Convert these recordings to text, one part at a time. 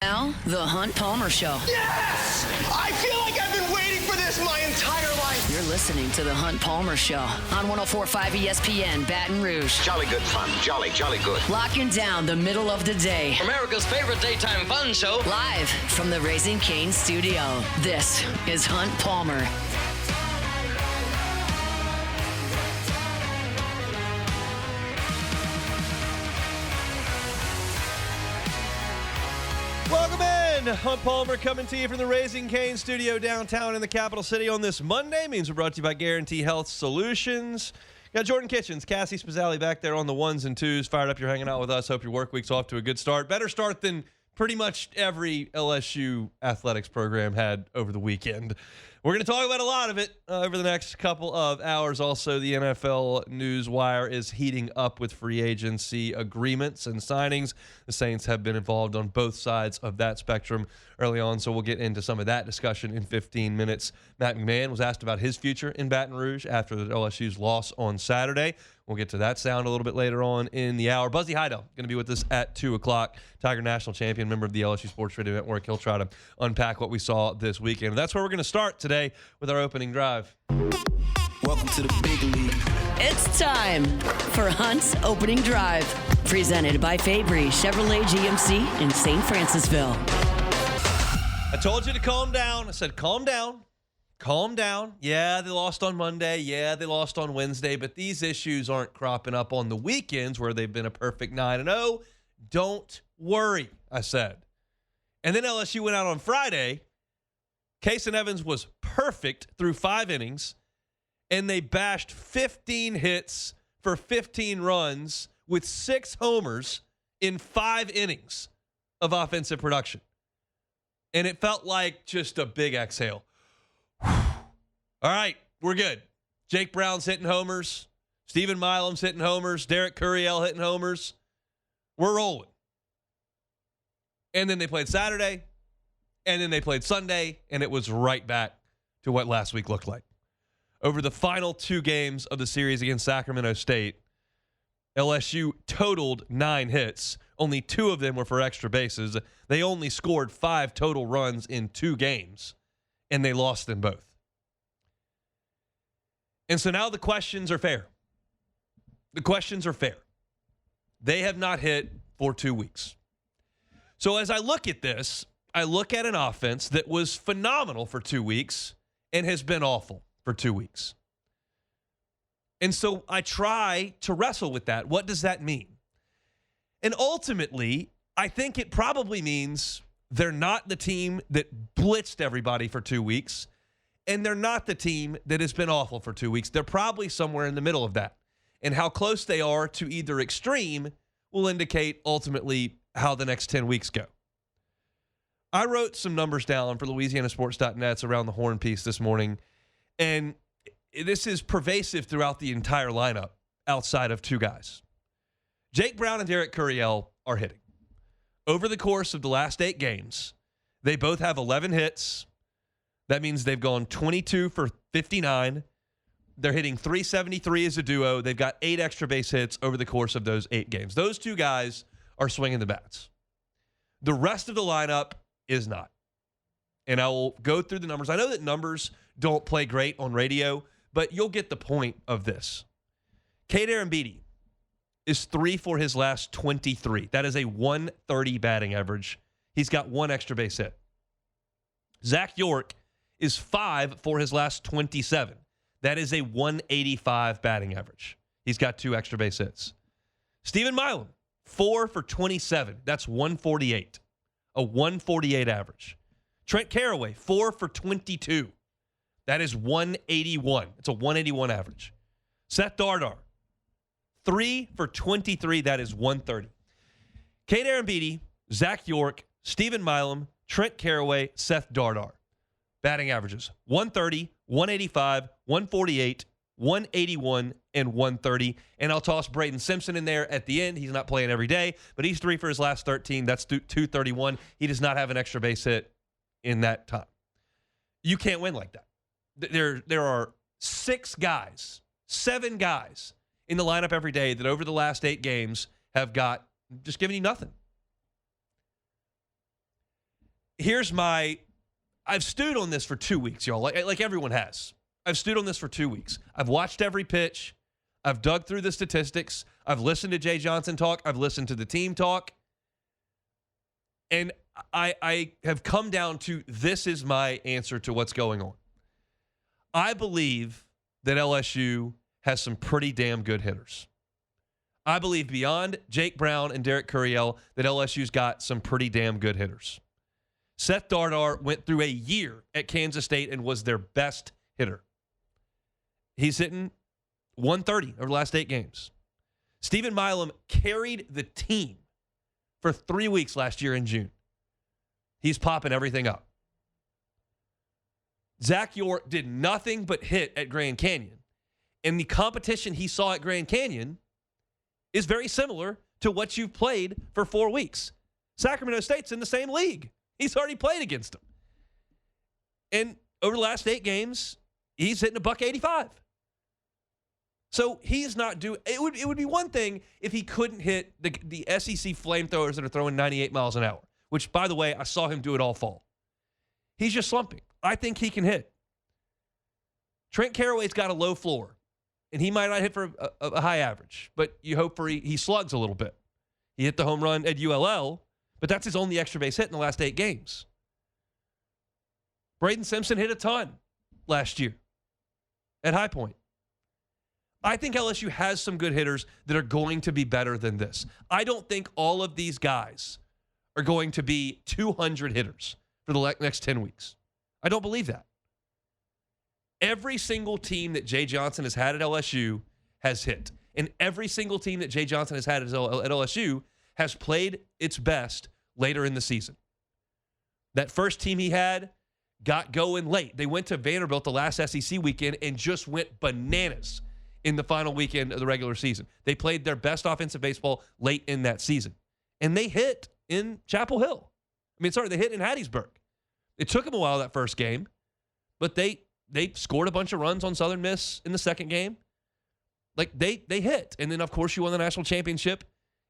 Now, the Hunt Palmer Show. Yes! I feel like I've been waiting for this my entire life. You're listening to the Hunt Palmer Show on 104.5 ESPN Baton Rouge. Jolly good fun. Jolly good. Locking down the middle of the day. America's favorite daytime fun show. Live from the Raising Cane studio. This is Hunt Palmer. Welcome in. Hunt Palmer coming to you from the Raising Cane studio downtown in the capital city on this Monday. Means we're brought to you by Guarantee Health Solutions. Got Jordan Kitchens, Cassie Spazzali back there on the ones and twos. Fired up, you're hanging out with us. Hope your work week's off to a good start. Better start than pretty much every LSU athletics program had over the weekend. We're going to talk about a lot of it over the next couple of hours. Also, the NFL news wire is heating up with free agency agreements and signings. The Saints have been involved on both sides of that spectrum early on, so we'll get into some of that discussion in 15 minutes. Matt McMahon was asked about his future in Baton Rouge after the LSU's loss on Saturday. We'll get to that sound a little bit later on in the hour. Buzzy Heidel going to be with us at 2 o'clock. Tiger National Champion, member of the LSU Sports Radio Network. He'll try to unpack what we saw this weekend. That's where we're going to start today with our opening drive. Welcome to the big league. It's time for Hunt's Opening Drive. Presented by Fabry Chevrolet GMC in St. Francisville. I told you to calm down. I said, calm down. Calm down. Yeah, they lost on Monday. Yeah, they lost on Wednesday. But these issues aren't cropping up on the weekends where they've been a perfect 9-0. Don't worry, I said. And then LSU went out on Friday. Kason Evans was perfect through 5 innings. And they bashed 15 hits for 15 runs with 6 homers in 5 innings of offensive production. And it felt like just a big exhale. All right, we're good. Jake Brown's hitting homers. Stephen Milam's hitting homers. Derek Curiel hitting homers. We're rolling. And then they played Saturday. And then they played Sunday. And it was right back to what last week looked like. Over the final 2 games of the series against Sacramento State, LSU totaled 9 hits. Only 2 of them were for extra bases. They only scored 5 total runs in 2 games. And they lost them both. And so now the questions are fair. The questions are fair. They have not hit for 2 weeks. So as I look at this, I look at an offense that was phenomenal for 2 weeks and has been awful for 2 weeks. And so I try to wrestle with that. What does that mean? And ultimately, I think it probably means they're not the team that blitzed everybody for 2 weeks. And they're not the team that has been awful for 2 weeks. They're probably somewhere in the middle of that. And how close they are to either extreme will indicate ultimately how the next 10 weeks go. I wrote some numbers down for LouisianaSports.net's Around the Horn piece this morning. And this is pervasive throughout the entire lineup outside of 2 guys. Jake Brown and Derek Curiel are hitting. Over the course of the last 8 games, they both have 11 hits. That means they've gone 22 for 59. They're hitting .373 as a duo. They've got 8 extra base hits over the course of those 8 games. Those 2 guys are swinging the bats. The rest of the lineup is not. And I will go through the numbers. I know that numbers don't play great on radio, but you'll get the point of this. Cade Arambidi is 3 for his last 23. That is a 130 batting average. He's got 1 extra base hit. Zach York is 5 for his last 27. That is a 185 batting average. He's got 2 extra base hits. Stephen Milam, 4 for 27. That's 148. A 148 average. Trent Carraway, 4 for 22. That is 181. It's a 181 average. Seth Dardar, 3 for 23. That is 130. Cade Arambidi, Zach York, Stephen Milam, Trent Carraway, Seth Dardar. Batting averages 130, 185, 148, 181, and 130. And I'll toss Braden Simpson in there at the end. He's not playing every day, but he's 3 for his last 13. That's 231. He does not have an extra base hit in that time. You can't win like that. There are 6 guys, 7 guys in the lineup every day that over the last 8 games have got just giving you nothing. Here's my – I've stewed on this for 2 weeks, y'all, like everyone has. I've stewed on this for 2 weeks. I've watched every pitch. I've dug through the statistics. I've listened to Jay Johnson talk. I've listened to the team talk. And I have come down to this is my answer to what's going on. I believe that LSU has some pretty damn good hitters. I believe beyond Jake Brown and Derek Curiel that LSU's got some pretty damn good hitters. Seth Dardar went through a year at Kansas State and was their best hitter. He's hitting 130 over the last 8 games. Stephen Milam carried the team for 3 weeks last year in June. He's popping everything up. Zach York did nothing but hit at Grand Canyon. And the competition he saw at Grand Canyon is very similar to what you've played for 4 weeks. Sacramento State's in the same league. He's already played against them. And over the last 8 games, he's hitting $185. So he's not doing – it would be one thing if he couldn't hit the SEC flamethrowers that are throwing 98 miles an hour, which, by the way, I saw him do it all fall. He's just slumping. I think he can hit. Trent Carraway's got a low floor, and he might not hit for a high average, but you hope for he slugs a little bit. He hit the home run at ULL, but that's his only extra base hit in the last 8 games. Braden Simpson hit a ton last year at High Point. I think LSU has some good hitters that are going to be better than this. I don't think all of these guys are going to be 200 hitters for the next 10 weeks. I don't believe that. Every single team that Jay Johnson has had at LSU has hit. And every single team that Jay Johnson has had at LSU has played its best later in the season. That first team he had got going late. They went to Vanderbilt the last SEC weekend and just went bananas in the final weekend of the regular season. They played their best offensive baseball late in that season. And they hit in Chapel Hill. They hit in Hattiesburg. It took them a while that first game, but they scored a bunch of runs on Southern Miss in the second game. Like, they hit. And then, of course, you won the national championship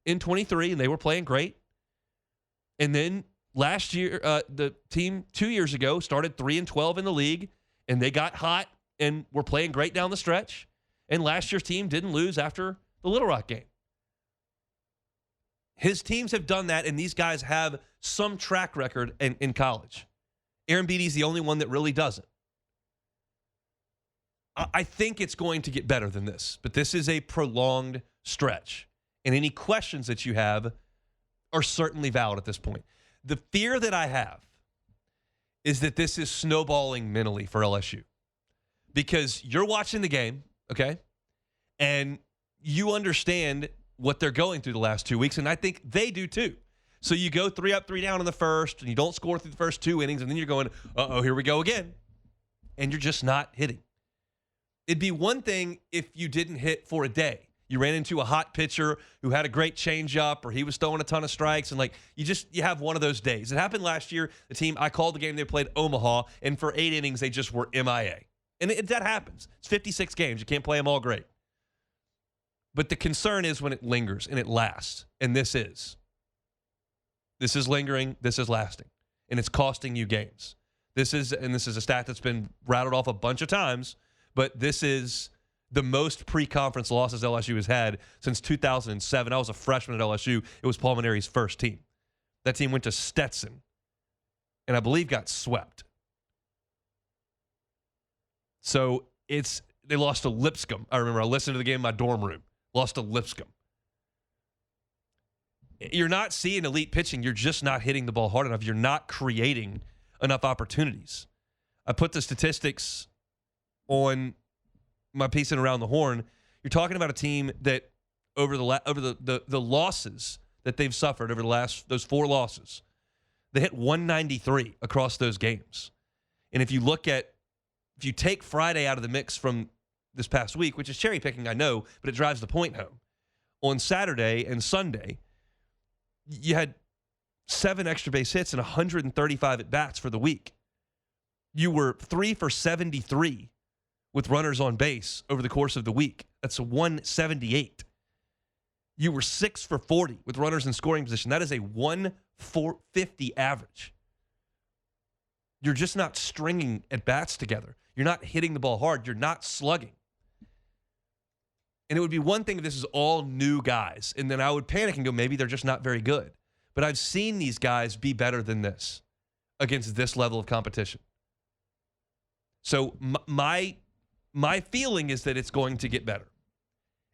in 23, and they were playing great. And then last year, the team 2 years ago started 3-12 in the league, and they got hot and were playing great down the stretch. And last year's team didn't lose after the Little Rock game. His teams have done that, and these guys have some track record in college. Aaron Beatty's the only one that really doesn't. I think it's going to get better than this, but this is a prolonged stretch. And any questions that you have are certainly valid at this point. The fear that I have is that this is snowballing mentally for LSU. Because you're watching the game, okay? And you understand what they're going through the last 2 weeks, and I think they do too. So you go 3 up, 3 down in the first, and you don't score through the first 2 innings, and then you're going, uh-oh, here we go again. And you're just not hitting. It'd be one thing if you didn't hit for a day. You ran into a hot pitcher who had a great changeup, or he was throwing a ton of strikes, and like you have one of those days. It happened last year. The team, I called the game, they played Omaha, and for 8 innings, they just were MIA. And that happens. It's 56 games. You can't play them all great. But the concern is when it lingers and it lasts. And this is. This is lingering. This is lasting. And it's costing you games. This is a stat that's been rattled off a bunch of times, but this is the most pre-conference losses LSU has had since 2007. I was a freshman at LSU. It was Paul Maneri's first team. That team went to Stetson and I believe got swept. So they lost to Lipscomb. I remember I listened to the game in my dorm room. Lost to Lipscomb. You're not seeing elite pitching. You're just not hitting the ball hard enough. You're not creating enough opportunities. I put the statistics on my piece in Around the Horn. You're talking about a team that over the losses that they've suffered over those 4 losses, they hit 193 across those games. And if you take Friday out of the mix from this past week, which is cherry picking, I know, but it drives the point home. On Saturday and Sunday, you had 7 extra base hits and 135 at bats for the week. You were 3 for 73 with runners on base over the course of the week. That's a 178. You were 6 for 40 with runners in scoring position. That is a 150 average. You're just not stringing at bats together. You're not hitting the ball hard. You're not slugging. And it would be one thing if this is all new guys, and then I would panic and go, maybe they're just not very good. But I've seen these guys be better than this against this level of competition. So my feeling is that it's going to get better.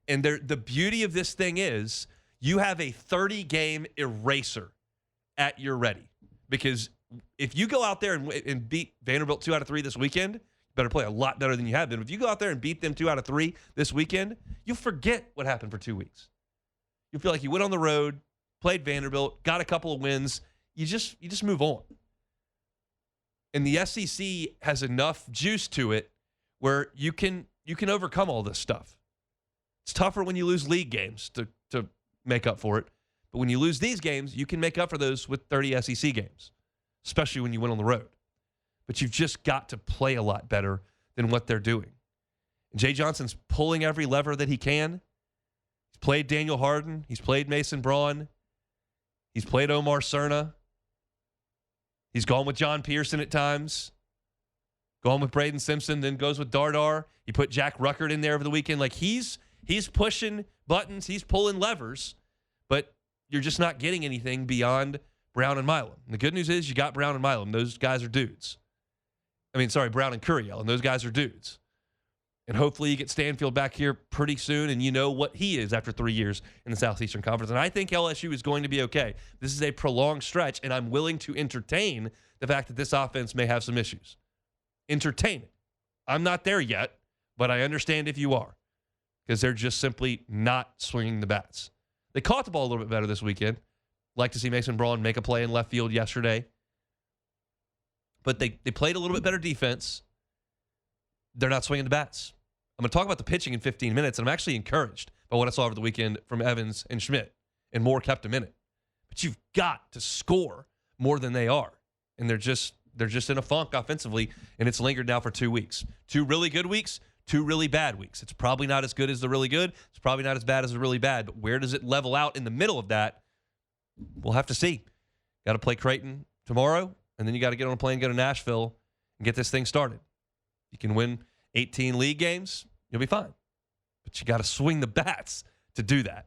And the beauty of this thing is you have a 30-game eraser at your ready. Because if you go out there and beat Vanderbilt 2 out of 3 this weekend, you better play a lot better than you have been. If you go out there and beat them 2 out of 3 this weekend, you'll forget what happened for 2 weeks. You'll feel like you went on the road, played Vanderbilt, got a couple of wins. You just move on. And the SEC has enough juice to it where you can overcome all this stuff. It's tougher when you lose league games to make up for it. But when you lose these games, you can make up for those with 30 SEC games, especially when you win on the road. But you've just got to play a lot better than what they're doing. And Jay Johnson's pulling every lever that he can. He's played Daniel Harden. He's played Mason Braun. He's played Omar Cerna. He's gone with John Pearson at times. Gone with Braden Simpson, then goes with Dardar. He put Jack Ruckert in there over the weekend. Like he's pushing buttons. He's pulling levers. But you're just not getting anything beyond Brown and Milam. And the good news is you got Brown and Milam. Those guys are dudes. Brown and Curiel, and those guys are dudes. And hopefully you get Stanfield back here pretty soon, and you know what he is after 3 years in the Southeastern Conference. And I think LSU is going to be okay. This is a prolonged stretch, and I'm willing to entertain the fact that this offense may have some issues. Entertain it. I'm not there yet, but I understand if you are, because they're just simply not swinging the bats. They caught the ball a little bit better this weekend. Like to see Mason Braun make a play in left field yesterday. But they played a little bit better defense. They're not swinging the bats. I'm going to talk about the pitching in 15 minutes, and I'm actually encouraged by what I saw over the weekend from Evans and Schmidt, and Moore kept them in it. But you've got to score more than they are, and they're just in a funk offensively, and it's lingered now for 2 weeks. 2 really good weeks, 2 really bad weeks. It's probably not as good as the really good. It's probably not as bad as the really bad, but where does it level out in the middle of that? We'll have to see. Got to play Creighton tomorrow, and then you got to get on a plane, go to Nashville, and get this thing started. You can win 18 league games, you'll be fine. But you got to swing the bats to do that.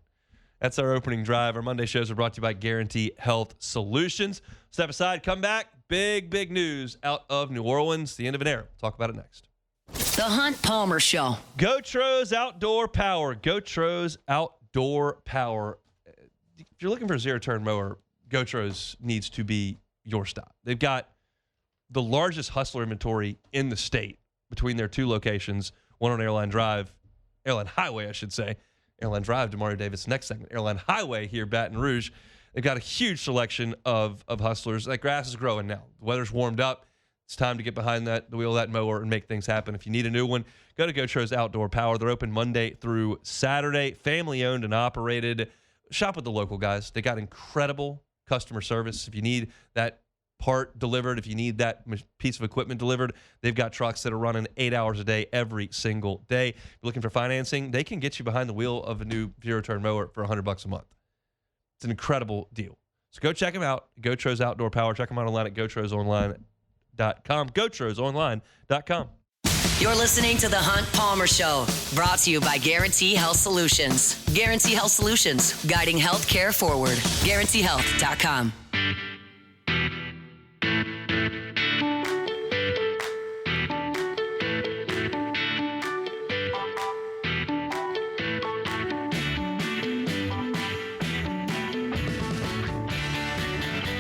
That's our opening drive. Our Monday shows are brought to you by Guarantee Health Solutions. Step aside, come back. Big news out of New Orleans. The end of an era. Talk about it next. The Hunt Palmer Show. Gotros Outdoor Power. Gotros Outdoor Power. If you're looking for a zero-turn mower, Gotros needs to be your stop. They've got the largest Hustler inventory in the state between their 2 locations, one on Airline Highway, I should say. Airline Drive, Demario Davis, next segment. Airline Highway here, Baton Rouge. They've got a huge selection of Hustlers. That grass is growing now. The weather's warmed up. It's time to get behind the wheel of that mower and make things happen. If you need a new one, go to Gotros Outdoor Power. They're open Monday through Saturday. Family-owned and operated. Shop with the local guys. They got incredible customer service. If you need that part delivered, if you need that piece of equipment delivered, they've got trucks that are running 8 hours a day every single day. If you're looking for financing, they can get you behind the wheel of a new zero-turn mower for $100 a month. It's an incredible deal. So go check them out. Gotros Outdoor Power. Check them out online at GoTrosOnline.com. GoTrosOnline.com. You're listening to The Hunt Palmer Show, brought to you by Guarantee Health Solutions. Guarantee Health Solutions, guiding healthcare forward. GuaranteeHealth.com.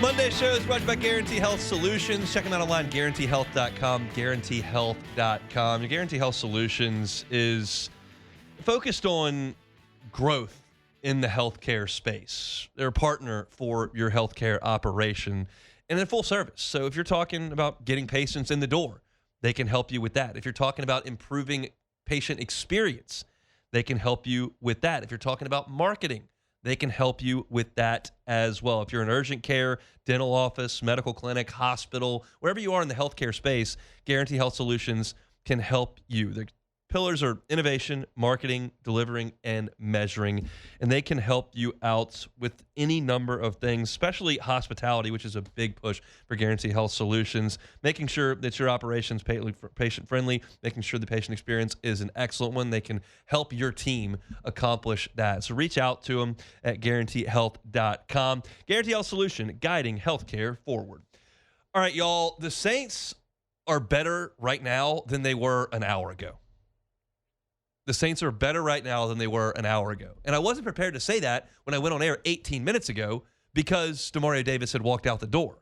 Monday show is brought to you by Guarantee Health Solutions. Check them out online, GuaranteeHealth.com, GuaranteeHealth.com. Your Guarantee Health Solutions is focused on growth in the healthcare space. They're a partner for your healthcare operation, and they're full service. So if you're talking about getting patients in the door, they can help you with that. If you're talking about improving patient experience, they can help you with that. If you're talking about marketing, they can help you with that as well. If you're in urgent care, dental office, medical clinic, hospital, wherever you are in the healthcare space, Guarantee Health Solutions can help you. They're pillars are innovation, marketing, delivering, and measuring. And they can help you out with any number of things, especially hospitality, which is a big push for Guarantee Health Solutions, making sure that your operation's patient-friendly, making sure the patient experience is an excellent one. They can help your team accomplish that. So reach out to them at guaranteehealth.com. Guarantee Health Solution, guiding healthcare forward. All right, y'all, the Saints are better right now than they were an hour ago. The Saints are better right now than they were an hour ago. And I wasn't prepared to say that when I went on air 18 minutes ago because Demario Davis had walked out the door.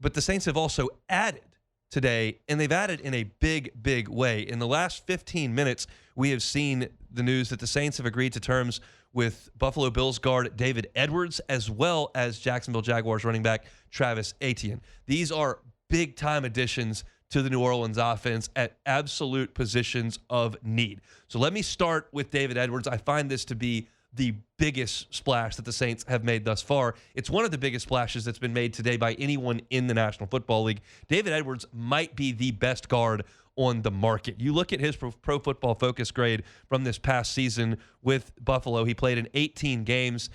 But the Saints have also added today, and they've added in a big, big way. In the last 15 minutes, we have seen the news that the Saints have agreed to terms with Buffalo Bills guard David Edwards, as well as Jacksonville Jaguars running back Travis Etienne. These are big-time additions to the New Orleans offense at absolute positions of need. So let me start with David Edwards. I find this to be the biggest splash that the Saints have made thus far. It's one of the biggest splashes that's been made today by anyone in the National Football League. David Edwards might be the best guard on the market. You look at his Pro Football Focus grade from this past season with Buffalo. He played in 18 games.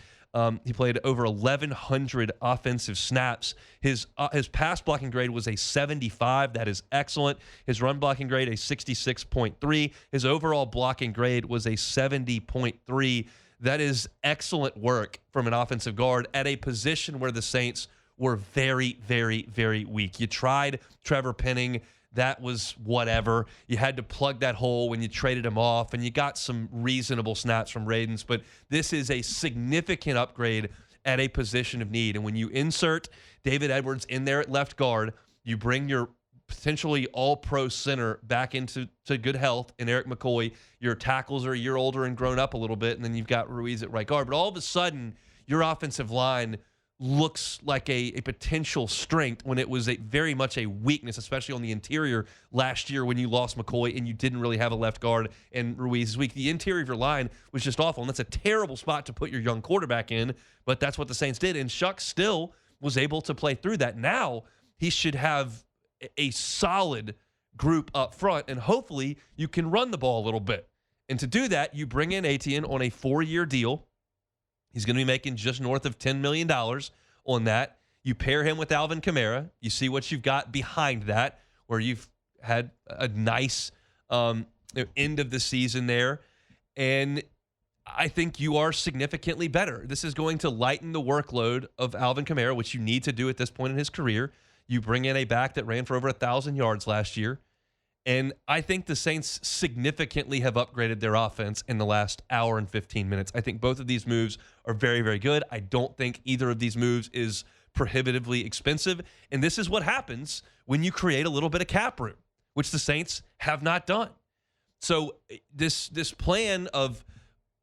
He played over 1,100 offensive snaps. His pass blocking grade was a 75. That is excellent. His run blocking grade, a 66.3. His overall blocking grade was a 70.3. That is excellent work from an offensive guard at a position where the Saints were very, very, very weak. You tried Trevor Penning. That was whatever. You had to plug that hole when you traded him off, and you got some reasonable snaps from Radens, but this is a significant upgrade at a position of need. And when you insert David Edwards in there at left guard, you bring your potentially all-pro center back into good health in Eric McCoy. Your tackles are a year older and grown up a little bit, and then you've got Ruiz at right guard. But all of a sudden, your offensive line looks like a potential strength when it was very much a weakness, especially on the interior last year when you lost McCoy and you didn't really have a left guard and Ruiz is weak. The interior of your line was just awful, and that's a terrible spot to put your young quarterback in, but that's what the Saints did, and Shuck still was able to play through that. Now he should have a solid group up front, and hopefully you can run the ball a little bit. And to do that, you bring in Etienne on a 4-year deal. He's going to be making just north of $10 million on that. You pair him with Alvin Kamara. You see what you've got behind that, where you've had a nice end of the season there. And I think you are significantly better. This is going to lighten the workload of Alvin Kamara, which you need to do at this point in his career. You bring in a back that ran for over 1,000 yards last year. And I think the Saints significantly have upgraded their offense in the last hour and 15 minutes. I think both of these moves are very, very good. I don't think either of these moves is prohibitively expensive. And this is what happens when you create a little bit of cap room, which the Saints have not done. So this plan of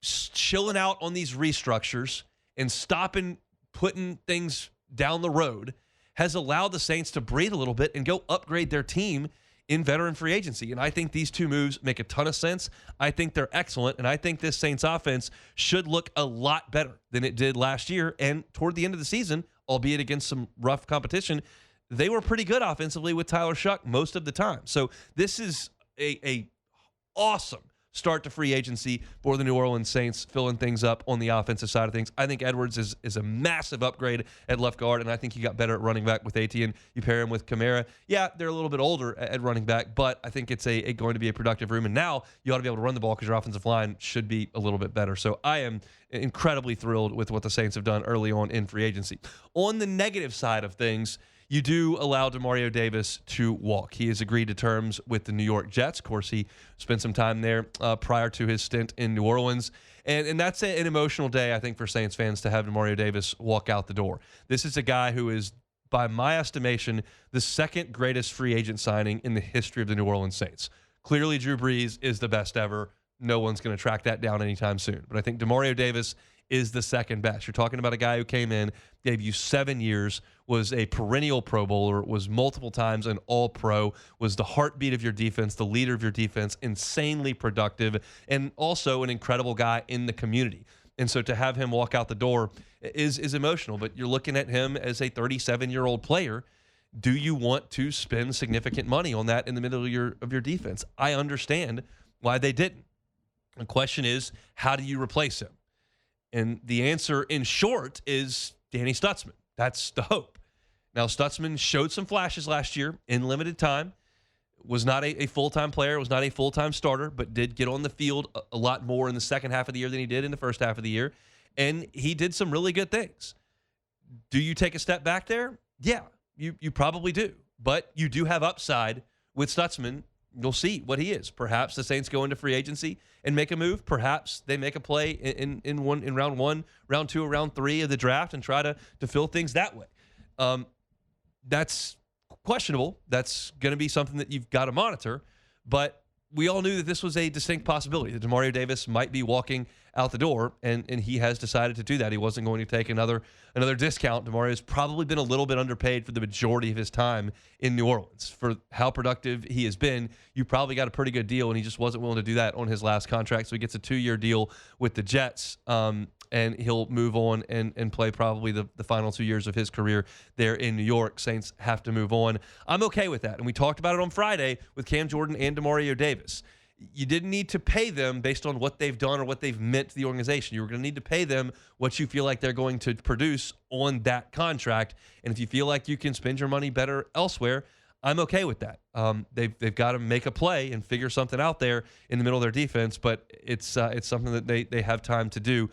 chilling out on these restructures and stopping putting things down the road has allowed the Saints to breathe a little bit and go upgrade their team in veteran free agency. And I think these two moves make a ton of sense. I think they're excellent, and I think this Saints offense should look a lot better than it did last year. And toward the end of the season, albeit against some rough competition, they were pretty good offensively with Tyler Shuck most of the time. So this is a awesome start to free agency for the New Orleans Saints, filling things up on the offensive side of things. I think Edwards is a massive upgrade at left guard, and I think he got better at running back with Etienne. You pair him with Kamara. Yeah, they're a little bit older at running back, but I think it's going to be a productive room. And now you ought to be able to run the ball because your offensive line should be a little bit better. So I am incredibly thrilled with what the Saints have done early on in free agency. On the negative side of things, you do allow Demario Davis to walk. He has agreed to terms with the New York Jets. Of course, he spent some time there prior to his stint in New Orleans. And that's an emotional day, I think, for Saints fans to have Demario Davis walk out the door. This is a guy who is, by my estimation, the second greatest free agent signing in the history of the New Orleans Saints. Clearly, Drew Brees is the best ever. No one's going to track that down anytime soon. But I think Demario Davis is the second best. You're talking about a guy who came in, gave you 7 years, was a perennial Pro Bowler, was multiple times an All-Pro, was the heartbeat of your defense, the leader of your defense, insanely productive, and also an incredible guy in the community. And so to have him walk out the door is emotional, but you're looking at him as a 37-year-old player. Do you want to spend significant money on that in the middle of your defense? I understand why they didn't. The question is, how do you replace him? And the answer, in short, is Danny Stutzman. That's the hope. Now, Stutzman showed some flashes last year in limited time. Was not a full-time player, was not a full-time starter, but did get on the field a lot more in the second half of the year than he did in the first half of the year. And he did some really good things. Do you take a step back there? Yeah, you probably do. But you do have upside with Stutzman. You'll see what he is. Perhaps the Saints go into free agency and make a move. Perhaps they make a play in round 1, round 2, or round 3 of the draft and try to fill things that way. That's questionable. That's going to be something that you've got to monitor. But we all knew that this was a distinct possibility, that Demario Davis might be walking out the door, and he has decided to do that. He wasn't going to take another discount. Demario's probably been a little bit underpaid for the majority of his time in New Orleans. For how productive he has been, you probably got a pretty good deal, and he just wasn't willing to do that on his last contract. So he gets a 2-year deal with the Jets, and he'll move on and play probably the final 2 years of his career there in New York. Saints have to move on. I'm okay with that, and we talked about it on Friday with Cam Jordan and Demario Davis. You didn't need to pay them based on what they've done or what they've meant to the organization. You were going to need to pay them what you feel like they're going to produce on that contract. And if you feel like you can spend your money better elsewhere, I'm okay with that. They've got to make a play and figure something out there in the middle of their defense, but it's something that they have time to do.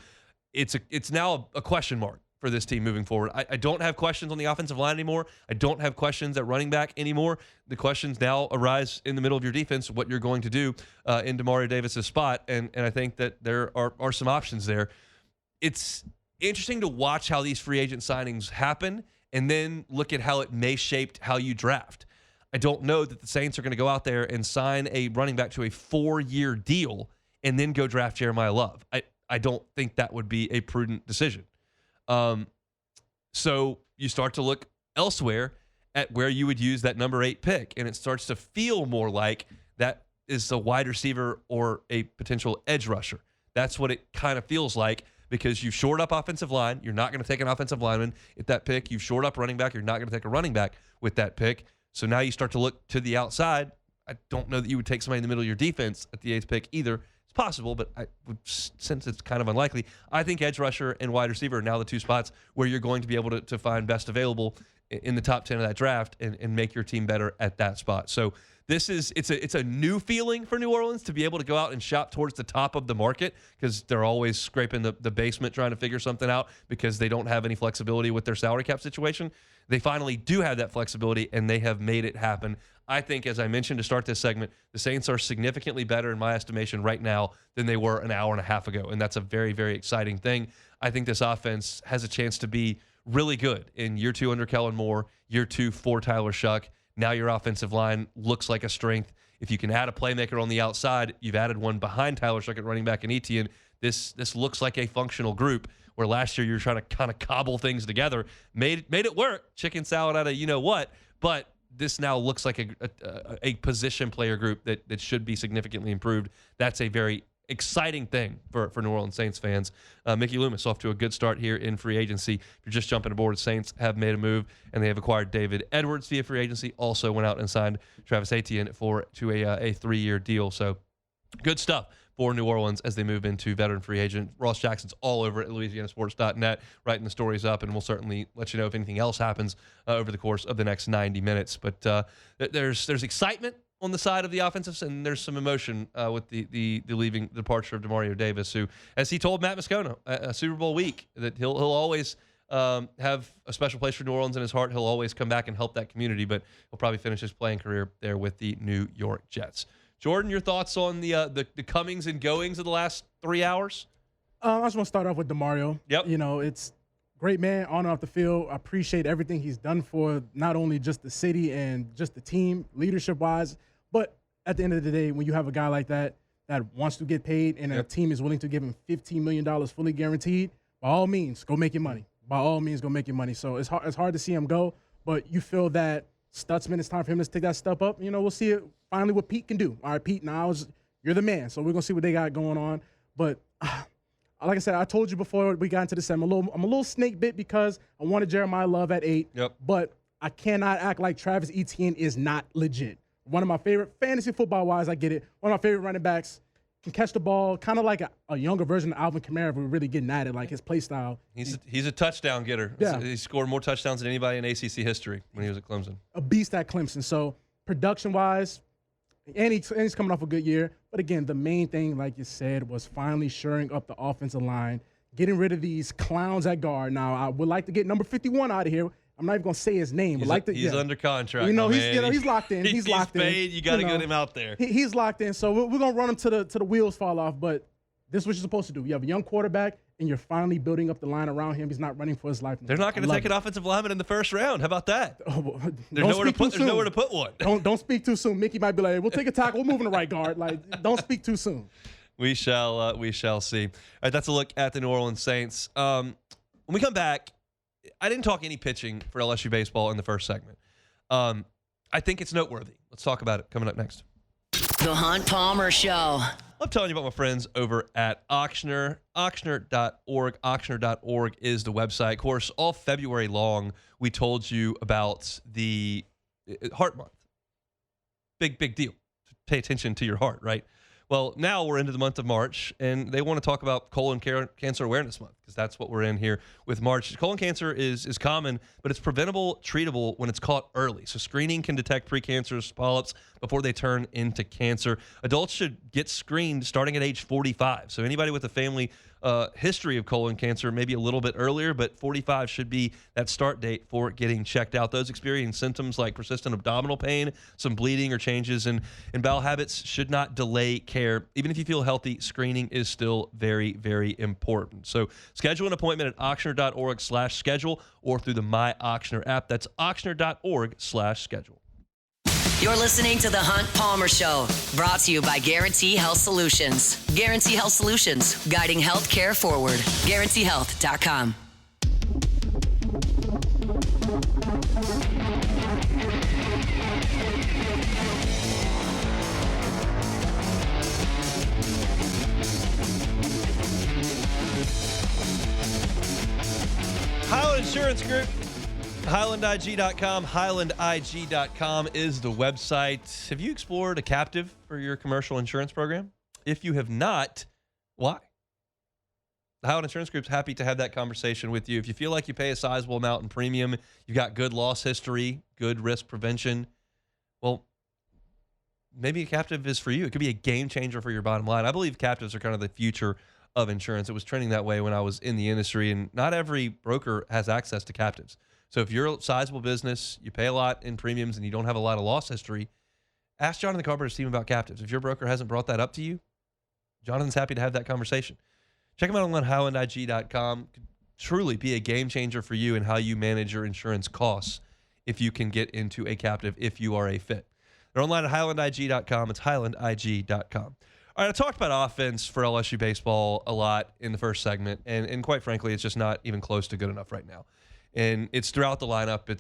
It's now a question mark for this team moving forward. I don't have questions on the offensive line anymore. I don't have questions at running back anymore. The questions now arise in the middle of your defense, what you're going to do in Demario Davis's spot, and I think that there are some options there. It's interesting to watch how these free agent signings happen and then look at how it may shape how you draft. I don't know that the Saints are going to go out there and sign a running back to a 4-year deal and then go draft Jeremiah Love. I don't think that would be a prudent decision. So you start to look elsewhere at where you would use that number 8 pick, and it starts to feel more like that is a wide receiver or a potential edge rusher. That's what it kind of feels like, because you've shored up offensive line. You're not going to take an offensive lineman at that pick. You've shored up running back. You're not going to take a running back with that pick. So now you start to look to the outside. I don't know that you would take somebody in the middle of your defense at the 8th pick either. Possible, but I would, since it's kind of unlikely, I think edge rusher and wide receiver are now the 2 spots where you're going to be able to find best available in the top 10 of that draft and make your team better at that spot. So it's a new feeling for New Orleans to be able to go out and shop towards the top of the market, because they're always scraping the basement trying to figure something out because they don't have any flexibility with their salary cap situation. They finally do have that flexibility, and they have made it happen. I think, as I mentioned to start this segment, the Saints are significantly better in my estimation right now than they were an hour and a half ago, and that's a very, very exciting thing. I think this offense has a chance to be really good in year 2 under Kellen Moore, year 2 for Tyler Shuck. Now your offensive line looks like a strength. If you can add a playmaker on the outside, you've added one behind Tyler Shuck at running back and Etienne. This looks like a functional group, where last year you were trying to kind of cobble things together. Made it work. Chicken salad out of you-know-what, but this now looks like a position player group that should be significantly improved. That's a very exciting thing for New Orleans Saints fans. Mickey Loomis off to a good start here in free agency. If you're just jumping aboard, Saints have made a move, and they have acquired David Edwards via free agency. Also went out and signed Travis Etienne to a 3-year deal. So good stuff for New Orleans as they move into veteran free agent. Ross Jackson's all over at LouisianaSports.net, writing the stories up, and we'll certainly let you know if anything else happens over the course of the next 90 minutes. But there's excitement on the side of the offensive, and there's some emotion with the departure of Demario Davis, who, as he told Matt Moscona a Super Bowl week, that he'll always have a special place for New Orleans in his heart. He'll always come back and help that community, but he'll probably finish his playing career there with the New York Jets. Jordan, your thoughts on the comings and goings of the last 3 hours? I just want to start off with Demario. Yep. You know, it's great man on and off the field. I appreciate everything he's done for not only just the city and just the team, leadership-wise, but at the end of the day, when you have a guy like that wants to get paid and a team is willing to give him $15 million fully guaranteed, by all means, go make your money. By all means, go make your money. So it's hard to see him go, but you feel that Stutzman, it's time for him to take that step up. You know, we'll see finally what Pete can do. All right, Pete, now you're the man, so we're going to see what they got going on. But like I said, I told you before we got into this, I'm a little snake bit because I wanted Jeremiah Love at 8, but I cannot act like Travis Etienne is not legit. One of my favorite, fantasy football-wise, I get it. One of my favorite running backs. Can catch the ball, kind of like a younger version of Alvin Kamara if we're really getting at it, like his play style. He's a touchdown getter. Yeah. He scored more touchdowns than anybody in ACC history when he was at Clemson. A beast at Clemson. So production-wise, and he's coming off a good year. But again, the main thing, like you said, was finally shoring up the offensive line, getting rid of these clowns at guard. Now, I would like to get number 51 out of here. I'm not even going to say his name. He's under contract. He's locked in. He's locked in. Paid. You got to get him out there. He's locked in. So we're going to run him to the wheels fall off. But this is what you're supposed to do. You have a young quarterback, and you're finally building up the line around him. He's not running for his life. They're not going to take an offensive lineman in the first round. How about that? Oh, well, there's nowhere to put one. Don't speak too soon. Mickey might be like, hey, we'll take a tackle. We'll move in the right guard. Like, don't speak too soon. We shall see. All right, that's a look at the New Orleans Saints. When we come back, I didn't talk any pitching for LSU baseball in the first segment. I think it's noteworthy. Let's talk about it coming up next. The Hunt Palmer Show. I'm telling you about my friends over at Auctioner, auctioner.org. Auctioner.org is the website. Of course, all February long, we told you about the Heart Month. Big deal. Pay attention to your heart, right? Well, now we're into the month of March, and they want to talk about Colon Cancer Awareness Month because that's what we're in here with March. Colon cancer is common, but it's preventable, treatable when it's caught early. So screening can detect precancerous polyps before they turn into cancer. Adults should get screened starting at age 45. So anybody with a family history of colon cancer, maybe a little bit earlier, but 45 should be that start date for getting checked out. Those experiencing symptoms like persistent abdominal pain, some bleeding, or changes in bowel habits should not delay care. Even if you feel healthy, screening is still very, very important. So schedule an appointment at auctioner.org/schedule or through the My Auctioner app. That's auctioner.org/schedule. You're listening to The Hunt Palmer Show, brought to you by Guarantee Health Solutions. Guarantee Health Solutions, guiding healthcare forward. GuaranteeHealth.com. Highland Insurance Group, HighlandIG.com. HighlandIG.com is the website. Have you explored a captive for your commercial insurance program? If you have not, why? The Highland Insurance Group's happy to have that conversation with you. If you feel like you pay a sizable amount in premium, you've got good loss history, good risk prevention, well, maybe a captive is for you. It could be a game changer for your bottom line. I believe captives are kind of the future of insurance. It was trending that way when I was in the industry, and not every broker has access to captives. So if you're a sizable business, you pay a lot in premiums, and you don't have a lot of loss history, ask Jonathan Carpenter's team about captives. If your broker hasn't brought that up to you, Jonathan's happy to have that conversation. Check them out on HighlandIG.com. Could truly be a game changer for you in how you manage your insurance costs if you can get into a captive if you are a fit. They're online at HighlandIG.com. It's HighlandIG.com. All right, I talked about offense for LSU baseball a lot in the first segment, and quite frankly, it's just not even close to good enough right now. And it's throughout the lineup.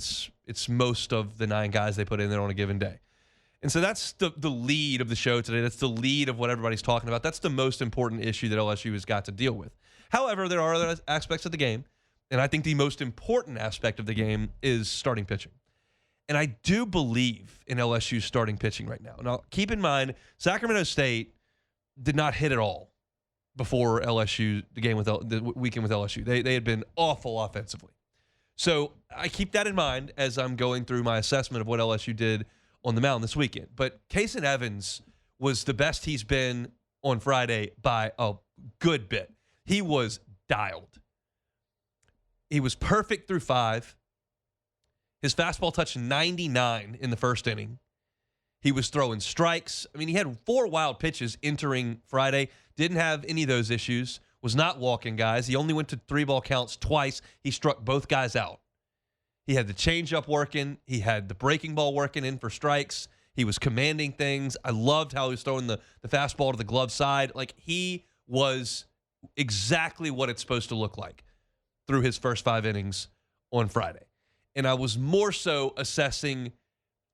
It's most of the 9 guys they put in there on a given day. And so that's the lead of the show today. That's the lead of what everybody's talking about. That's the most important issue that LSU has got to deal with. However, there are other aspects of the game, and I think the most important aspect of the game is starting pitching. And I do believe in LSU's starting pitching right now. Now, keep in mind, Sacramento State did not hit at all before LSU, the weekend with LSU. They had been awful offensively. So I keep that in mind as I'm going through my assessment of what LSU did on the mound this weekend. But Kason Evans was the best he's been on Friday by a good bit. He was dialed. He was perfect through 5. His fastball touched 99 in the first inning. He was throwing strikes. I mean, he had 4 wild pitches entering Friday. Didn't have any of those issues. Was not walking guys. He only went to 3-ball counts twice. He struck both guys out. He had the changeup working. He had the breaking ball working in for strikes. He was commanding things. I loved how he was throwing the fastball to the glove side. Like, he was exactly what it's supposed to look like through his first 5 innings on Friday. And I was more so assessing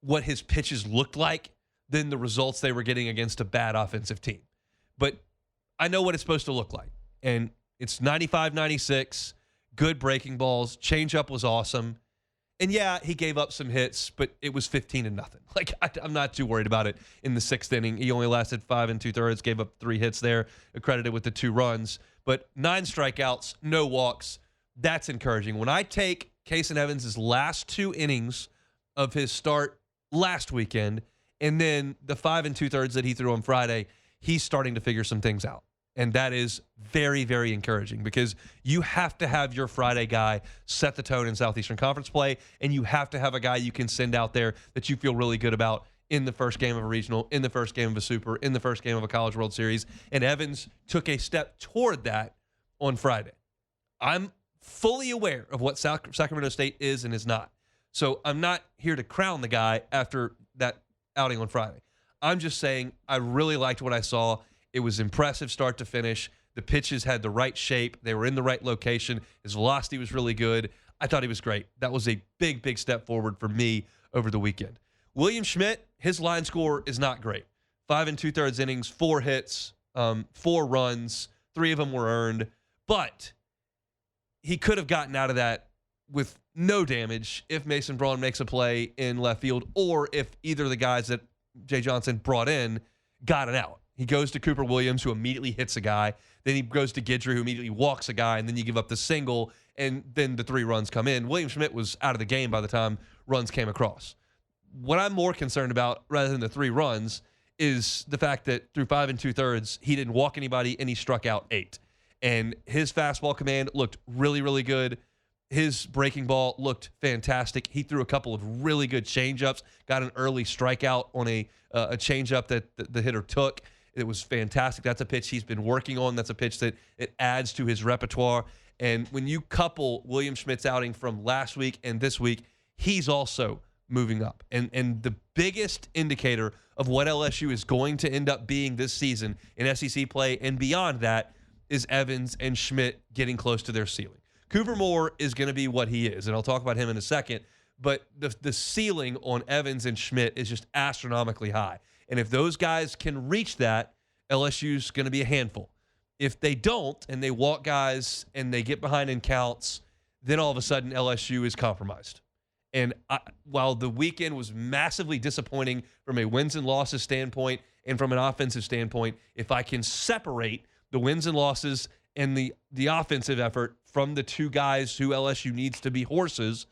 what his pitches looked like than the results they were getting against a bad offensive team. But I know what it's supposed to look like. And it's 95-96, good breaking balls. Changeup was awesome. And yeah, he gave up some hits, but it was 15-0. Like, I'm not too worried about it in the 6th inning. He only lasted 5 2/3, gave up 3 hits there, accredited with the 2 runs. But 9 strikeouts, no walks. That's encouraging. When I take Kason Evans' last 2 innings of his start last weekend, and then the 5 2/3 that he threw on Friday, he's starting to figure some things out. And that is very, very encouraging because you have to have your Friday guy set the tone in Southeastern Conference play, and you have to have a guy you can send out there that you feel really good about in the first game of a regional, in the first game of a super, in the first game of a College World Series. And Evans took a step toward that on Friday. I'm fully aware of what Sacramento State is and is not. So I'm not here to crown the guy after that outing on Friday. I'm just saying I really liked what I saw. It was impressive start to finish. The pitches had the right shape. They were in the right location. His velocity was really good. I thought he was great. That was a big, big step forward for me over the weekend. William Schmidt, his line score is not great. 5 2/3 innings, 4 hits, 4 runs, 3 of them were earned. But he could have gotten out of that with no damage if Mason Braun makes a play in left field or if either of the guys that Jay Johnson brought in got it out. He goes to Cooper Williams, who immediately hits a guy. Then he goes to Guidry, who immediately walks a guy, and then you give up the single, and then the 3 runs come in. William Schmidt was out of the game by the time runs came across. What I'm more concerned about, rather than the 3 runs, is the fact that through 5 2/3, he didn't walk anybody, and he struck out 8. And his fastball command looked really, really good. His breaking ball looked fantastic. He threw a couple of really good changeups, got an early strikeout on a changeup that the hitter took. It was fantastic. That's a pitch he's been working on. That's a pitch that it adds to his repertoire. And when you couple William Schmidt's outing from last week and this week, he's also moving up. And the biggest indicator of what LSU is going to end up being this season in SEC play and beyond that is Evans and Schmidt getting close to their ceiling. Cooper Moore is going to be what he is, and I'll talk about him in a second. But the ceiling on Evans and Schmidt is just astronomically high. And if those guys can reach that, LSU's going to be a handful. If they don't, and they walk guys and they get behind in counts, then all of a sudden LSU is compromised. And while the weekend was massively disappointing from a wins and losses standpoint and from an offensive standpoint, if I can separate the wins and losses and the offensive effort from the 2 guys who LSU needs to be horses,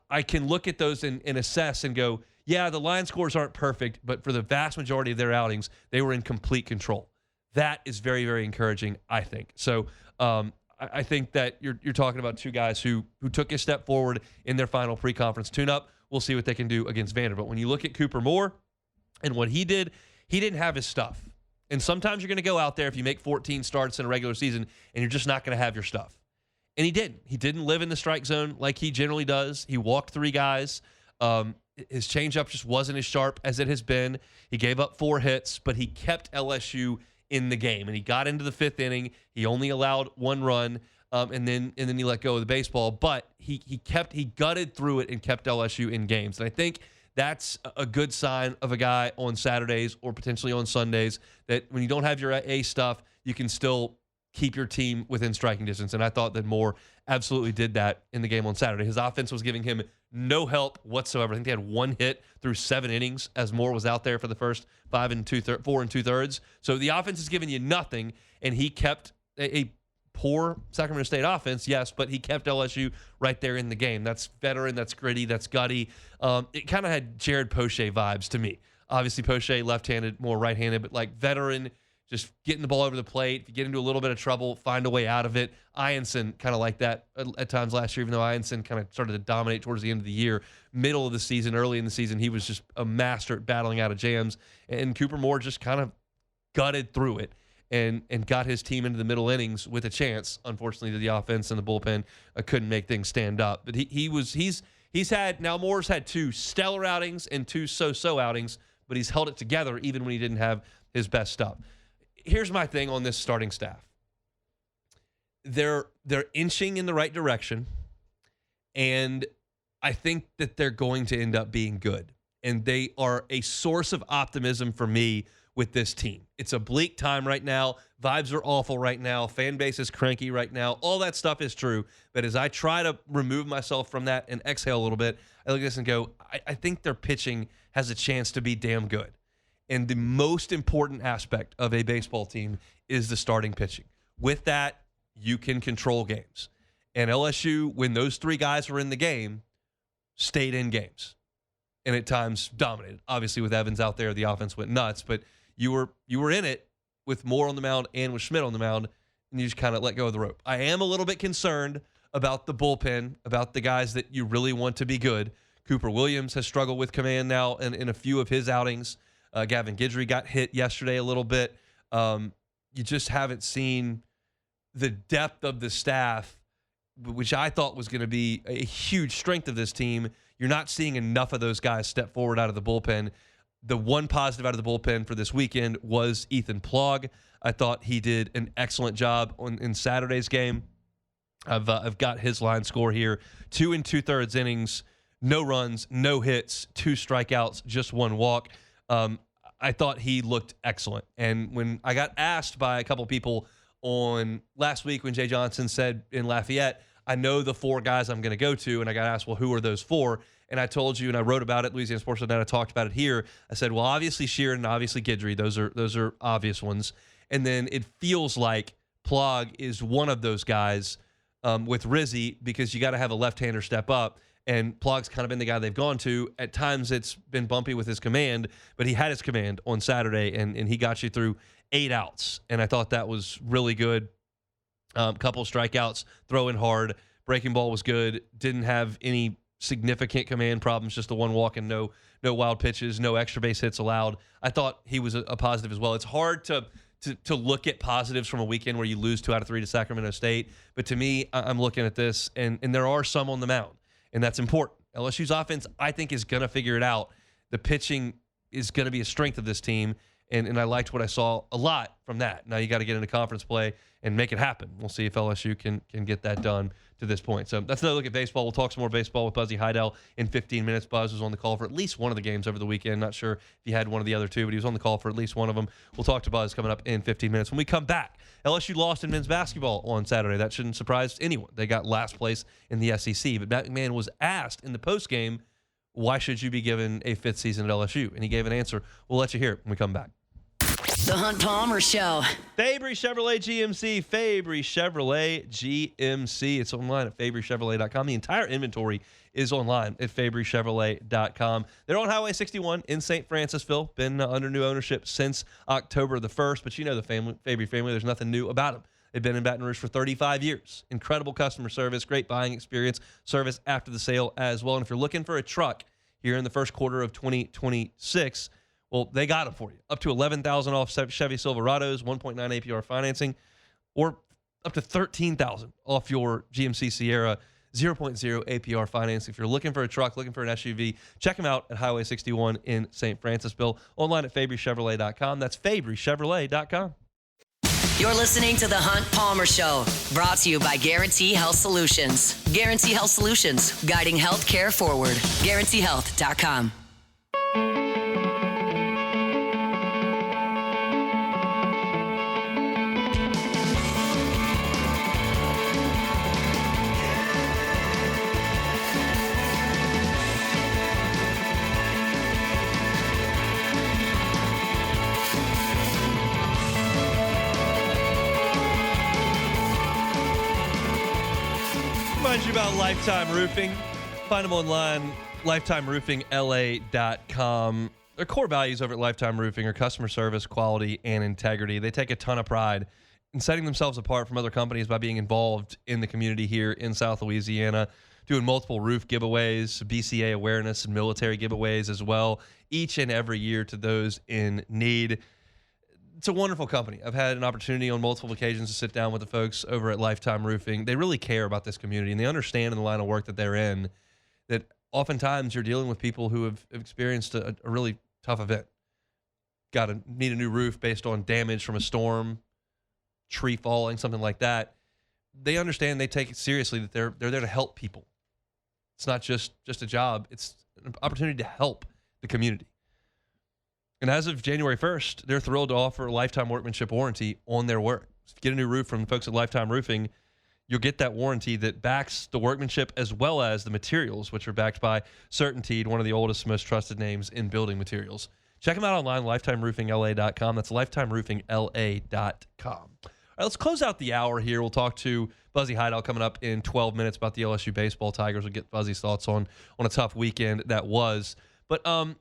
I can look at those and assess and go, yeah, the line scores aren't perfect, but for the vast majority of their outings, they were in complete control. That is very, very encouraging, I think. So I think that you're talking about 2 guys who took a step forward in their final pre-conference tune-up. We'll see what they can do against Vanderbilt. When you look at Cooper Moore and what he did, he didn't have his stuff. And sometimes you're going to go out there if you make 14 starts in a regular season and you're just not going to have your stuff. And he didn't. He didn't live in the strike zone like he generally does. He walked 3 guys. His changeup just wasn't as sharp as it has been. He gave up 4 hits, but he kept LSU in the game. And he got into the 5th inning. He only allowed 1 run, and then he let go of the baseball. But he gutted through it and kept LSU in games. And I think that's a good sign of a guy on Saturdays or potentially on Sundays that when you don't have your A stuff, you can still keep your team within striking distance. And I thought that Moore absolutely did that in the game on Saturday. His offense was giving him no help whatsoever. I think they had 1 hit through 7 innings as Moore was out there for the first 4 2/3. So the offense is giving you nothing, and he kept a poor Sacramento State offense, yes, but he kept LSU right there in the game. That's veteran, that's gritty, that's gutty. It kind of had Jared Poche vibes to me. Obviously, Poche left-handed, more right-handed, but like veteran, just getting the ball over the plate. If you get into a little bit of trouble, find a way out of it. Ianson kind of like that at times last year, even though Ianson kind of started to dominate towards the end of the year. Middle of the season, early in the season, he was just a master at battling out of jams. And Cooper Moore just kind of gutted through it and got his team into the middle innings with a chance. Unfortunately, the offense and the bullpen couldn't make things stand up. But Moore's had 2 stellar outings and 2 so-so outings, but he's held it together even when he didn't have his best stuff. Here's my thing on this starting staff. They're inching in the right direction, and I think that they're going to end up being good. And they are a source of optimism for me with this team. It's a bleak time right now. Vibes are awful right now. Fan base is cranky right now. All that stuff is true. But as I try to remove myself from that and exhale a little bit, I look at this and go, I think their pitching has a chance to be damn good. And the most important aspect of a baseball team is the starting pitching. With that, you can control games. And LSU, when those three guys were in the game, stayed in games. And at times dominated. Obviously, with Evans out there, the offense went nuts. But you were in it with Moore on the mound and with Schmidt on the mound, and you just kind of let go of the rope. I am a little bit concerned about the bullpen, about the guys that you really want to be good. Cooper Williams has struggled with command now in a few of his outings. Gavin Guidry got hit yesterday a little bit. You just haven't seen the depth of the staff, which I thought was going to be a huge strength of this team. You're not seeing enough of those guys step forward out of the bullpen. The one positive out of the bullpen for this weekend was Ethan Plog. I thought he did an excellent job in Saturday's game. I've got his line score here. 2 2/3 innings, no runs, no hits, 2 strikeouts, just 1 walk. I thought he looked excellent. And when I got asked by a couple people on last week when Jay Johnson said in Lafayette, I know the 4 guys I'm going to go to, and I got asked, well, who are those 4? And I told you, and I wrote about it, Louisiana Sports Net, I talked about it here. I said, well, obviously Sheeran and obviously Guidry. Those are obvious ones. And then it feels like Plog is one of those guys with Rizzi, because you got to have a left-hander step up. And Plog's kind of been the guy they've gone to. At times it's been bumpy with his command, but he had his command on Saturday, and he got you through 8 outs. And I thought that was really good. Couple strikeouts, throwing hard. Breaking ball was good. Didn't have any significant command problems, just the 1 walk and no wild pitches, no extra base hits allowed. I thought he was a positive as well. It's hard to look at positives from a weekend where you lose 2 out of 3 to Sacramento State. But to me, I'm looking at this, and there are some on the mound. And that's important. LSU's offense, I think, is going to figure it out. The pitching is going to be a strength of this team, and I liked what I saw a lot from that. Now you got to get into conference play and make it happen. We'll see if LSU can get that done to this point. So that's another look at baseball. We'll talk some more baseball with Buzzy Heidel in 15 minutes. Buzz was on the call for at least one of the games over the weekend. Not sure if he had one of the other 2, but he was on the call for at least one of them. We'll talk to Buzz coming up in 15 minutes. When we come back, LSU lost in men's basketball on Saturday. That shouldn't surprise anyone. They got last place in the SEC. But McMahon was asked in the postgame, why should you be given a 5th season at LSU? And he gave an answer. We'll let you hear it when we come back. The Hunt Palmer Show. Fabry Chevrolet GMC. Fabry Chevrolet GMC. It's online at FabryChevrolet.com. The entire inventory is online at FabryChevrolet.com. They're on Highway 61 in St. Francisville. Been under new ownership since October the 1st. But you know the Fabry family. There's nothing new about them. They've been in Baton Rouge for 35 years. Incredible customer service, great buying experience, service after the sale as well. And if you're looking for a truck here in the first quarter of 2026, well, they got them for you. Up to $11,000 off Chevy Silverados, 1.9 APR financing, or up to $13,000 off your GMC Sierra, 0.0 APR financing. If you're looking for a truck, looking for an SUV, check them out at Highway 61 in St. Francisville. Online at FabryChevrolet.com. That's FabryChevrolet.com. You're listening to The Hunt Palmer Show, brought to you by Guarantee Health Solutions. Guarantee Health Solutions, guiding healthcare forward. GuaranteeHealth.com. Remind you about Lifetime Roofing. Find them online, lifetimeroofingla.com. Their core values over at Lifetime Roofing are customer service, quality, and integrity. They take a ton of pride in setting themselves apart from other companies by being involved in the community here in South Louisiana, doing multiple roof giveaways, BCA awareness, and military giveaways as well, each and every year to those in need. It's a wonderful company. I've had an opportunity on multiple occasions to sit down with the folks over at Lifetime Roofing. They really care about this community, and they understand in the line of work that they're in that oftentimes you're dealing with people who have experienced a really tough event. Need a new roof based on damage from a storm, tree falling, something like that. They understand, they take it seriously, that they're there to help people. It's not just a job. It's an opportunity to help the community. And as of January 1st, they're thrilled to offer a lifetime workmanship warranty on their work. If you get a new roof from the folks at Lifetime Roofing, you'll get that warranty that backs the workmanship as well as the materials, which are backed by CertainTeed, one of the oldest, most trusted names in building materials. Check them out online, lifetimeroofingla.com. That's lifetimeroofingla.com. All right, let's close out the hour here. We'll talk to Buzzy Heidel coming up in 12 minutes about the LSU baseball Tigers. We'll get Buzzy's thoughts on a tough weekend that was. But I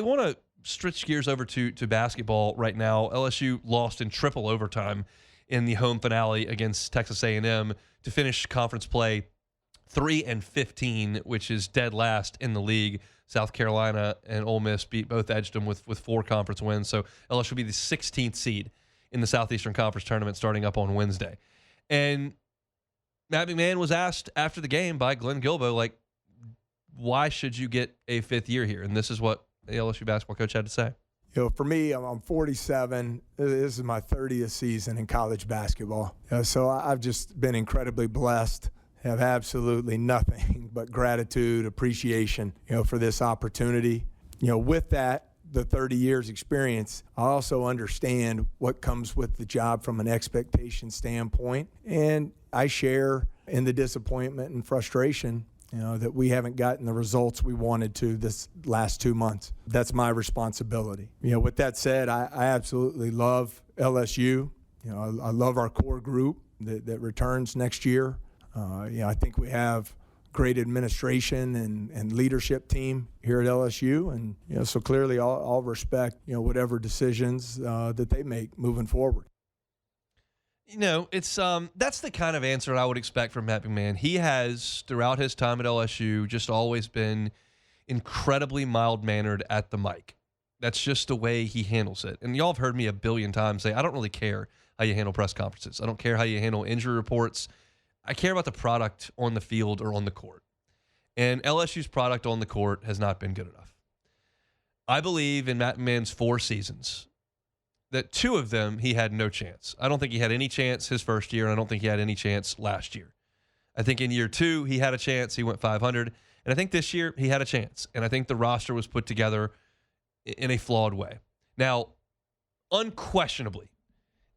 want to switch gears over to basketball right now. LSU lost in triple overtime in the home finale against Texas A&M to finish conference play 3-15, which is dead last in the league. South Carolina and Ole Miss both edged them with 4 conference wins. So LSU will be the 16th seed in the Southeastern Conference tournament starting up on Wednesday. And Matt McMahon was asked after the game by Glenn Gilbo, like, why should you get a 5th year here? And this is what the LSU basketball coach had to say. For me, I'm 47. This is my 30th season in college basketball. So I've just been incredibly blessed. Have absolutely nothing but gratitude, appreciation, for this opportunity. With that, the 30 years experience, I also understand what comes with the job from an expectation standpoint. And I share in the disappointment and frustration, that we haven't gotten the results we wanted to this last 2 months. That's my responsibility. With that said, I absolutely love LSU. I love our core group that returns next year. I think we have great administration and leadership team here at LSU, and so clearly I'll respect whatever decisions that they make moving forward. It's that's the kind of answer I would expect from Matt McMahon. He has, throughout his time at LSU, just always been incredibly mild-mannered at the mic. That's just the way he handles it. And y'all have heard me a billion times say, I don't really care how you handle press conferences. I don't care how you handle injury reports. I care about the product on the field or on the court. And LSU's product on the court has not been good enough. I believe in Matt McMahon's 4 seasons that 2 of them he had no chance. I don't think he had any chance his first year, and I don't think he had any chance last year. I think in year 2 he had a chance. He went 500. And I think this year he had a chance. And I think the roster was put together in a flawed way. Now, unquestionably,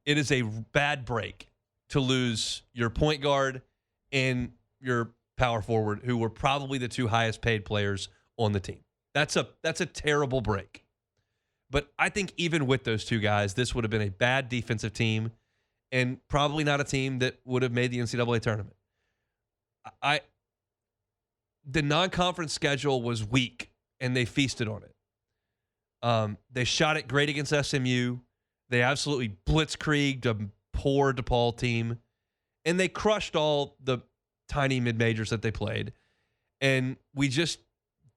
it is a bad break to lose your point guard and your power forward, who were probably the 2 highest paid players on the team. That's a terrible break. But I think even with those 2 guys, this would have been a bad defensive team and probably not a team that would have made the NCAA tournament. The non-conference schedule was weak, and they feasted on it. They shot it great against SMU. They absolutely blitzkrieged a poor DePaul team, and they crushed all the tiny mid-majors that they played. And we just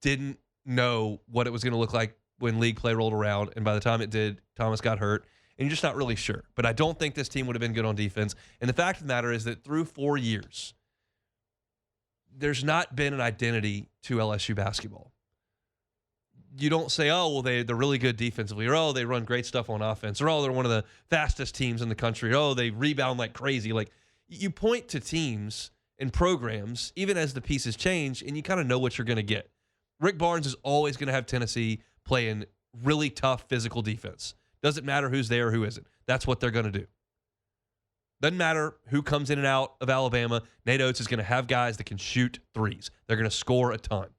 didn't know what it was going to look like when league play rolled around. And by the time it did, Thomas got hurt, and you're just not really sure. But I don't think this team would have been good on defense. And the fact of the matter is that through 4 years, there's not been an identity to LSU basketball. You don't say, oh, well, they're really good defensively, or, oh, they run great stuff on offense, or, oh, they're one of the fastest teams in the country, or, oh, they rebound like crazy. Like, you point to teams and programs, even as the pieces change, and you kind of know what you're going to get. Rick Barnes is always going to have Tennessee playing really tough physical defense. Doesn't matter who's there or who isn't. That's what they're going to do. Doesn't matter who comes in and out of Alabama. Nate Oates is going to have guys that can shoot threes. They're going to score a ton.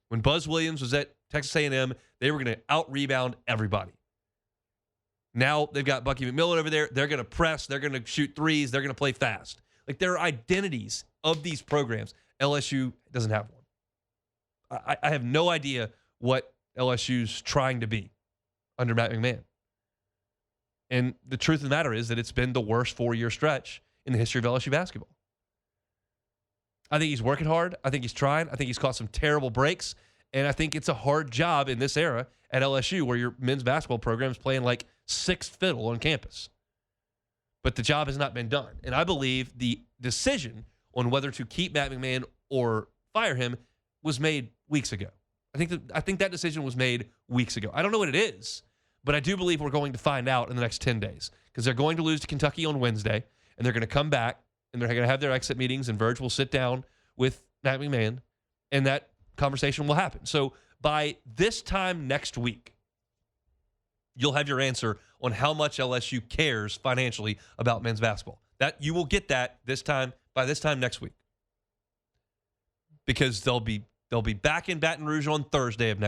When Buzz Williams was at Texas A&M, they were going to out-rebound everybody. Now they've got Bucky McMillan over there. They're going to press. They're going to shoot threes. They're going to play fast. Like, there are identities of these programs. LSU doesn't have one. I have no idea what LSU's trying to be under Matt McMahon. And the truth of the matter is that it's been the worst 4-year stretch in the history of LSU basketball. I think he's working hard. I think he's trying. I think he's caught some terrible breaks. And I think it's a hard job in this era at LSU, where your men's basketball program is playing like sixth fiddle on campus. But the job has not been done. And I believe the decision on whether to keep Matt McMahon or fire him was made weeks ago. I think that decision was made weeks ago. I don't know what it is, but I do believe we're going to find out in the next 10 days, because they're going to lose to Kentucky on Wednesday, and they're going to come back, and they're going to have their exit meetings, and Verge will sit down with Matt McMahon, and that conversation will happen. So by this time next week, you'll have your answer on how much LSU cares financially about men's basketball. That you will get that by this time next week. Because they'll be back in Baton Rouge on Thursday of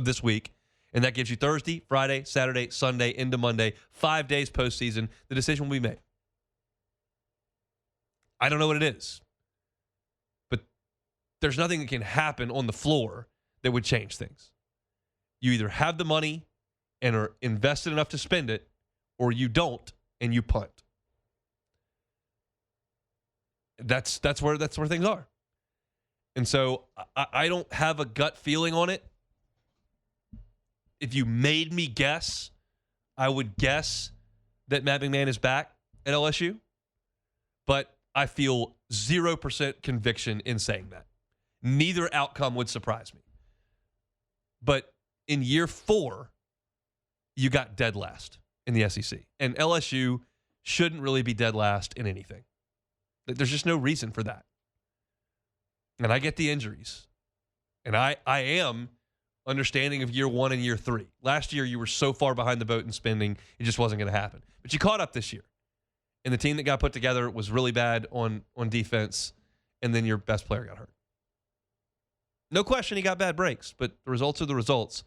this week, and that gives you Thursday, Friday, Saturday, Sunday into Monday, 5 days postseason. The decision will be made. I don't know what it is, but there's nothing that can happen on the floor that would change things. You either have the money and are invested enough to spend it, or you don't and you punt. That's where things are. And so I don't have a gut feeling on it. If you made me guess, I would guess that Matt McMahon is back at LSU. But I feel 0% conviction in saying that. Neither outcome would surprise me. But in year 4, you got dead last in the SEC. And LSU shouldn't really be dead last in anything. There's just no reason for that. And I get the injuries. And I am understanding of year 1 and year 3. Last year, you were so far behind the boat in spending, it just wasn't going to happen. But you caught up this year. And the team that got put together was really bad on defense, and then your best player got hurt. No question he got bad breaks, but the results are the results.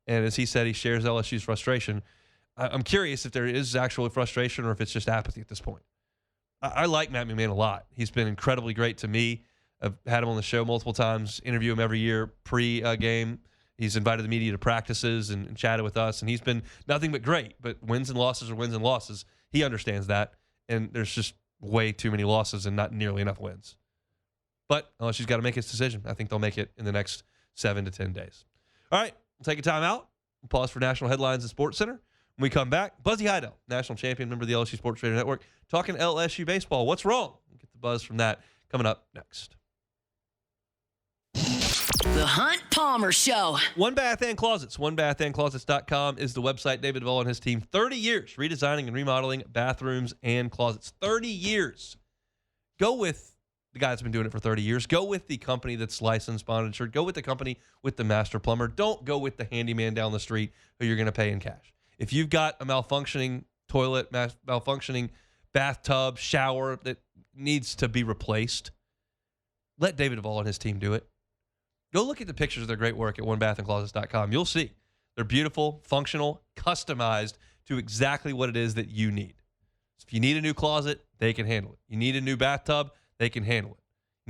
And as he said, he shares LSU's frustration. I'm curious if there is actual frustration or if it's just apathy at this point. I like Matt McMahon a lot. He's been incredibly great to me. I've had him on the show multiple times, interview him every year pre-game. He's invited the media to practices and chatted with us, and he's been nothing but great. But wins and losses are wins and losses. He understands that, and there's just way too many losses and not nearly enough wins. But LSU's got to make its decision. I think they'll make it in the next 7 to 10 days. All right, we'll take a time out. We'll pause for National Headlines and Sports Center. When we come back, Buzzy Heidel, national champion, member of the LSU Sports Radio Network, talking LSU baseball. What's wrong? We'll get the buzz from that coming up next. The Hunt Palmer Show. One Bath and Closets. OneBathAndClosets.com is the website. David Duvall and his team, 30 years redesigning and remodeling bathrooms and closets. 30 years. Go with the guy that's been doing it for 30 years. Go with the company that's licensed, bonded, insured. Go with the company with the master plumber. Don't go with the handyman down the street who you're going to pay in cash. If you've got a malfunctioning toilet, malfunctioning bathtub, shower that needs to be replaced, let David Duvall and his team do it. Go look at the pictures of their great work at OneBathAndClosets.com. You'll see they're beautiful, functional, customized to exactly what it is that you need. So if you need a new closet, they can handle it. You need a new bathtub, they can handle it.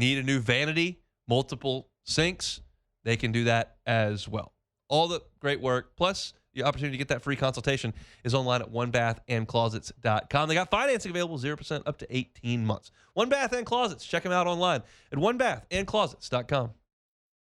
Need a new vanity, multiple sinks, they can do that as well. All the great work, plus the opportunity to get that free consultation is online at OneBathAndClosets.com. They got financing available, 0% up to 18 months. One Bath and Closets. Check them out online at OneBathAndClosets.com.